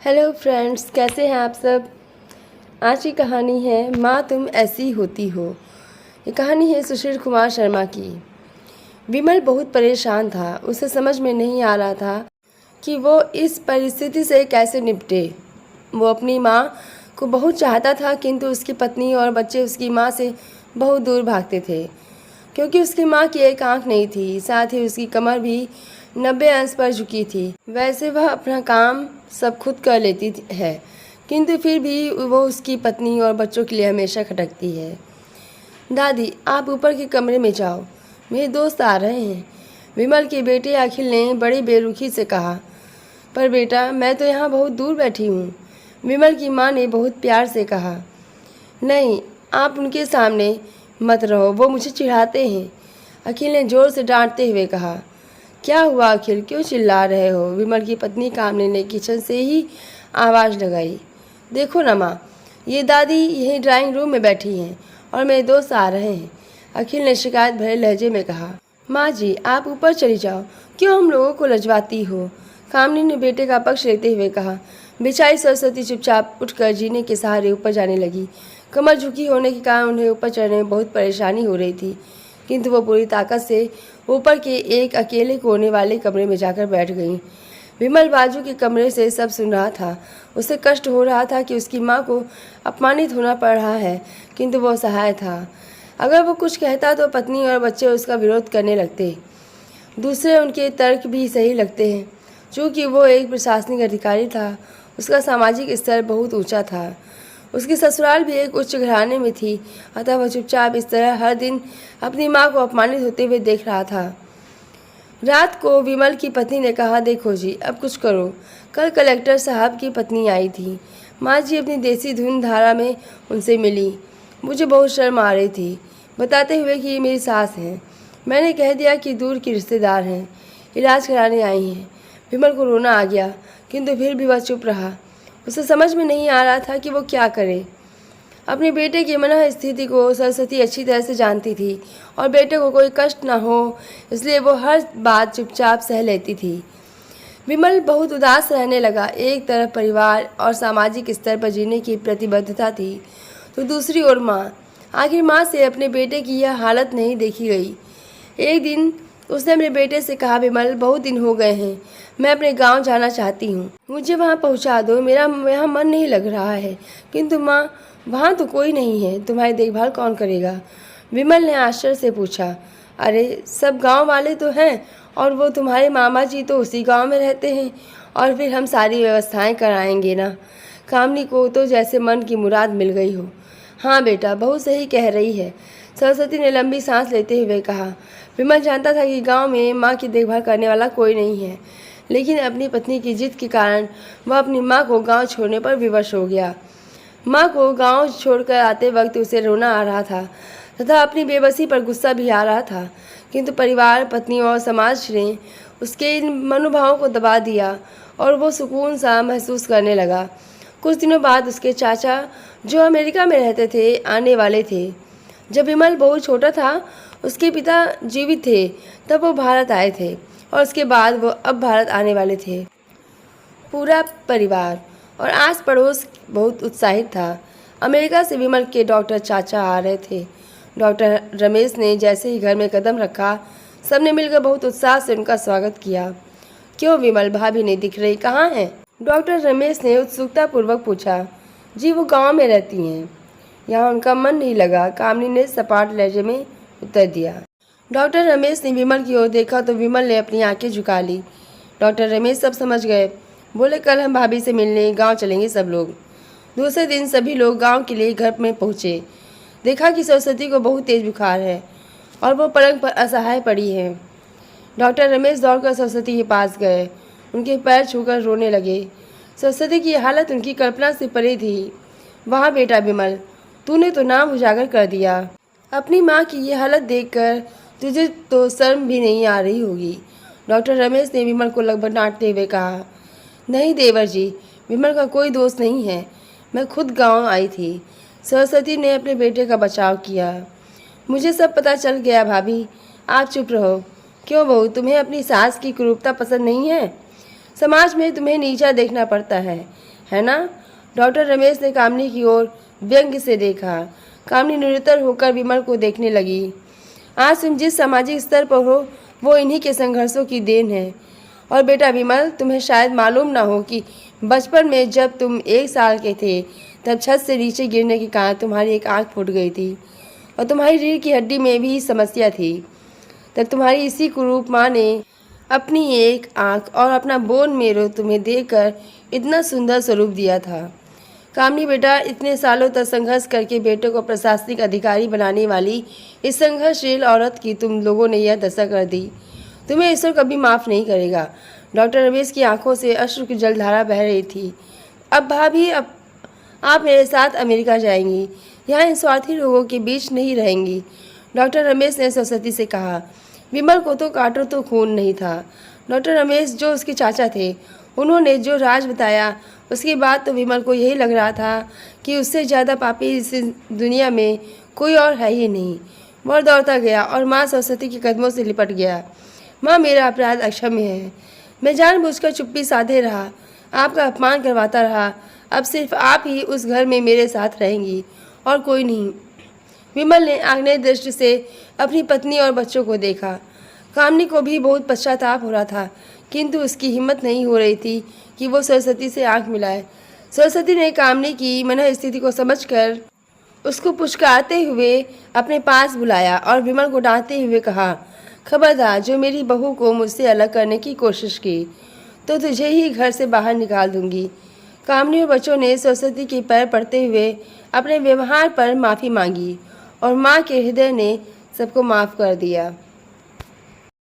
Hello friends, कैसे हैं आप सब। आज की कहानी है माँ तुम ऐसी होती हो। ये कहानी है सुशील कुमार शर्मा की। विमल बहुत परेशान था। उसे समझ में नहीं आ रहा था कि वो इस परिस्थिति से कैसे निपटे। वो अपनी माँ को बहुत चाहता था, किंतु उसकी पत्नी और बच्चे उसकी माँ से बहुत दूर भागते थे, क्योंकि उसकी माँ की एक आंख नहीं थी, साथ ही उसकी कमर भी 90 अंश पर झुकी थी। वैसे वह अपना काम सब खुद कर लेती है, किंतु फिर भी वो उसकी पत्नी और बच्चों के लिए हमेशा खटकती है। दादी, आप ऊपर के कमरे में जाओ, मेरे दोस्त आ रहे हैं, विमल के बेटे अखिल ने बड़ी बेरुखी से कहा। पर बेटा, मैं तो यहाँ बहुत दूर बैठी हूँ, विमल की माँ ने बहुत प्यार से कहा। नहीं, आप उनके सामने मत रहो, वो मुझे चिढ़ाते हैं, अखिल ने जोर से डांटते हुए कहा। क्या हुआ अखिल, क्यों चिल्ला रहे हो, विमल की पत्नी कामनी ने किचन से ही आवाज़ लगाई। देखो ना माँ, ये दादी यहीं ड्राइंग रूम में बैठी हैं और मेरे दोस्त आ रहे हैं, अखिल ने शिकायत भरे लहजे में कहा। माँ जी, आप ऊपर चली जाओ, क्यों हम लोगों को लजवाती हो, कामनी ने बेटे का पक्ष लेते हुए कहा। बेचारी सरस्वती चुपचाप उठकर जीने के सहारे ऊपर जाने लगी। कमर झुकी होने के कारण उन्हें ऊपर चढ़ने में बहुत परेशानी हो रही थी, किंतु वो पूरी ताकत से ऊपर के एक अकेले कोने वाले कमरे में जाकर बैठ गई। विमल बाजू के कमरे से सब सुन रहा था। उसे कष्ट हो रहा था कि उसकी माँ को अपमानित होना पड़ रहा है, किंतु वो असहाय था। अगर वो कुछ कहता तो पत्नी और बच्चे उसका विरोध करने लगते। दूसरे उनके तर्क भी सही लगते हैं। चूँकि वो एक प्रशासनिक अधिकारी था, उसका सामाजिक स्तर बहुत ऊंचा था। उसकी ससुराल भी एक उच्च घराने में थी, अतः वह चुपचाप इस तरह हर दिन अपनी माँ को अपमानित होते हुए देख रहा था। रात को विमल की पत्नी ने कहा, देखो जी, अब कुछ करो। कल कलेक्टर साहब की पत्नी आई थी। माँ जी अपनी देसी धुन धारा में उनसे मिली। मुझे बहुत शर्म आ रही थी, बताते हुए कि ये मेरी सास हैं। मैंने कह दिया कि दूर की रिश्तेदार हैं, इलाज कराने आई हैं। विमल को रोना आ गया, किंतु फिर भी वह चुप रहा। उसे समझ में नहीं आ रहा था कि वो क्या करे। अपने बेटे की मनः स्थिति को सरस्वती अच्छी तरह से जानती थी और बेटे को कोई कष्ट न हो, इसलिए वो हर बात चुपचाप सह लेती थी। विमल बहुत उदास रहने लगा। एक तरफ परिवार और सामाजिक स्तर पर जीने की प्रतिबद्धता थी, तो दूसरी ओर माँ। आखिर माँ से अपने बेटे की यह हालत नहीं देखी गई। एक दिन उसने अपने बेटे से कहा, विमल, बहुत दिन हो गए हैं, मैं अपने गांव जाना चाहती हूँ, मुझे वहाँ पहुँचा दो, मेरा यहाँ मन नहीं लग रहा है। किंतु माँ, वहाँ तो कोई नहीं है, तुम्हारी देखभाल कौन करेगा, विमल ने आश्चर्य से पूछा। अरे, सब गांव वाले तो हैं, और वो तुम्हारे मामा जी तो उसी गांव में रहते हैं, और फिर हम सारी व्यवस्थाएं कराएंगे ना। कामनी को तो जैसे मन की मुराद मिल गई हो। हाँ बेटा, बहुत सही कह रही है, सरस्वती ने लंबी सांस लेते हुए कहा। विमल जानता था कि गांव में माँ की देखभाल करने वाला कोई नहीं है, लेकिन अपनी पत्नी की जिद के कारण वह अपनी माँ को गांव छोड़ने पर विवश हो गया। माँ को गांव छोड़कर आते वक्त उसे रोना आ रहा था तथा अपनी बेबसी पर गुस्सा भी आ रहा था, किंतु परिवार, पत्नी और समाज ने उसके इन मनोभावों को दबा दिया और वो सुकून सा महसूस करने लगा। कुछ दिनों बाद उसके चाचा, जो अमेरिका में रहते थे, आने वाले थे। जब विमल बहुत छोटा था, उसके पिता जीवित थे, तब वो भारत आए थे, और उसके बाद वो अब भारत आने वाले थे। पूरा परिवार और आस पड़ोस बहुत उत्साहित था। अमेरिका से विमल के डॉक्टर चाचा आ रहे थे। डॉक्टर रमेश ने जैसे ही घर में कदम रखा, सबने मिलकर बहुत उत्साह से उनका स्वागत किया। क्यों विमल, भाभी नहीं दिख रही, कहाँ हैं? डॉक्टर रमेश ने उत्सुकतापूर्वक पूछा। जी, वो गांव में रहती हैं, यहाँ उनका मन नहीं लगा, कामनी ने सपाट लहजे में उत्तर दिया। डॉक्टर रमेश ने विमल की ओर देखा तो विमल ने अपनी आंखें झुका ली। डॉक्टर रमेश सब समझ गए। बोले, कल हम भाभी से मिलने गांव चलेंगे सब लोग। दूसरे दिन सभी लोग गांव के लिए घर में पहुंचे। देखा कि सरस्वती को बहुत तेज बुखार है और वो पलंग पर असहाय पड़ी है। डॉक्टर रमेश दौड़कर सरस्वती के पास गए, उनके पैर छूकर रोने लगे। सरस्वती की हालत उनकी कल्पना से परे थी। वाह बेटा विमल, तूने तो नाम उजागर कर दिया। अपनी माँ की ये हालत देखकर तुझे तो शर्म भी नहीं आ रही होगी, डॉक्टर रमेश ने विमल को लगभग डांटते हुए कहा। नहीं देवर जी, विमल का कोई दोष नहीं है, मैं खुद गांव आई थी। सरस्वती ने अपने बेटे का बचाव किया। मुझे सब पता चल गया भाभी, आप चुप रहो। क्यों बहू, तुम्हें अपनी सास की कुरूपता पसंद नहीं है? समाज में तुम्हें नीचा देखना पड़ता है। है ना? डॉक्टर रमेश ने कामिनी की ओर व्यंग्य से देखा। कामिनी निरुत्तर होकर विमल को देखने लगी। आज तुम जिस सामाजिक स्तर पर हो वो इन्हीं के संघर्षों की देन है। और बेटा विमल, तुम्हें शायद मालूम ना हो कि बचपन में जब तुम 1 साल के थे तब छत से नीचे गिरने के कारण तुम्हारी एक आंख फूट गई थी और तुम्हारी रीढ़ की हड्डी में भी समस्या थी। तब तुम्हारी इसी कुरूप माँ ने अपनी एक आंख और अपना बोन मेरो तुम्हें देकर इतना सुंदर स्वरूप दिया था। कामिनी बेटा, इतने सालों तक संघर्ष करके बेटे को प्रशासनिक अधिकारी बनाने वाली इस संघर्षशील औरत की तुम लोगों ने यह दशा कर दी। तुम्हें ईश्वर कभी माफ़ नहीं करेगा। डॉक्टर रमेश की आंखों से अश्रु की जलधारा बह रही थी। अब भाभी, अब आप मेरे साथ अमेरिका जाएंगी, यहाँ इन स्वार्थी लोगों के बीच नहीं रहेंगी। डॉक्टर रमेश ने सरस्वती से कहा। विमल को तो काटो तो खून नहीं था। डॉक्टर रमेश जो उसके चाचा थे, उन्होंने जो राज बताया उसके बाद तो विमल को यही लग रहा था कि उससे ज़्यादा पापी इस दुनिया में कोई और है ही नहीं। वह दौड़ता गया और माँ सरस्वती के कदमों से लिपट गया। माँ, मेरा अपराध अक्षम्य है। मैं जानबूझकर चुप्पी साधे रहा, आपका अपमान करवाता रहा। अब सिर्फ आप ही उस घर में मेरे साथ रहेंगी और कोई नहीं। विमल ने आग्नेय दृष्टि से अपनी पत्नी और बच्चों को देखा। कामिनी को भी बहुत पश्चाताप हो रहा था, किंतु उसकी हिम्मत नहीं हो रही थी कि वो सरस्वती से आंख मिलाए। सरस्वती ने कामिनी की मनः स्थिति को समझकर उसको पुचकारते हुए अपने पास बुलाया और विमल को डांटते हुए कहा, खबरदार, जो मेरी बहू को मुझसे अलग करने की कोशिश की तो तुझे ही घर से बाहर निकाल दूंगी। कामिनी और बच्चों ने सरस्वती के पैर पड़ते हुए अपने व्यवहार पर माफ़ी मांगी और माँ के हृदय ने सबको माफ़ कर दिया।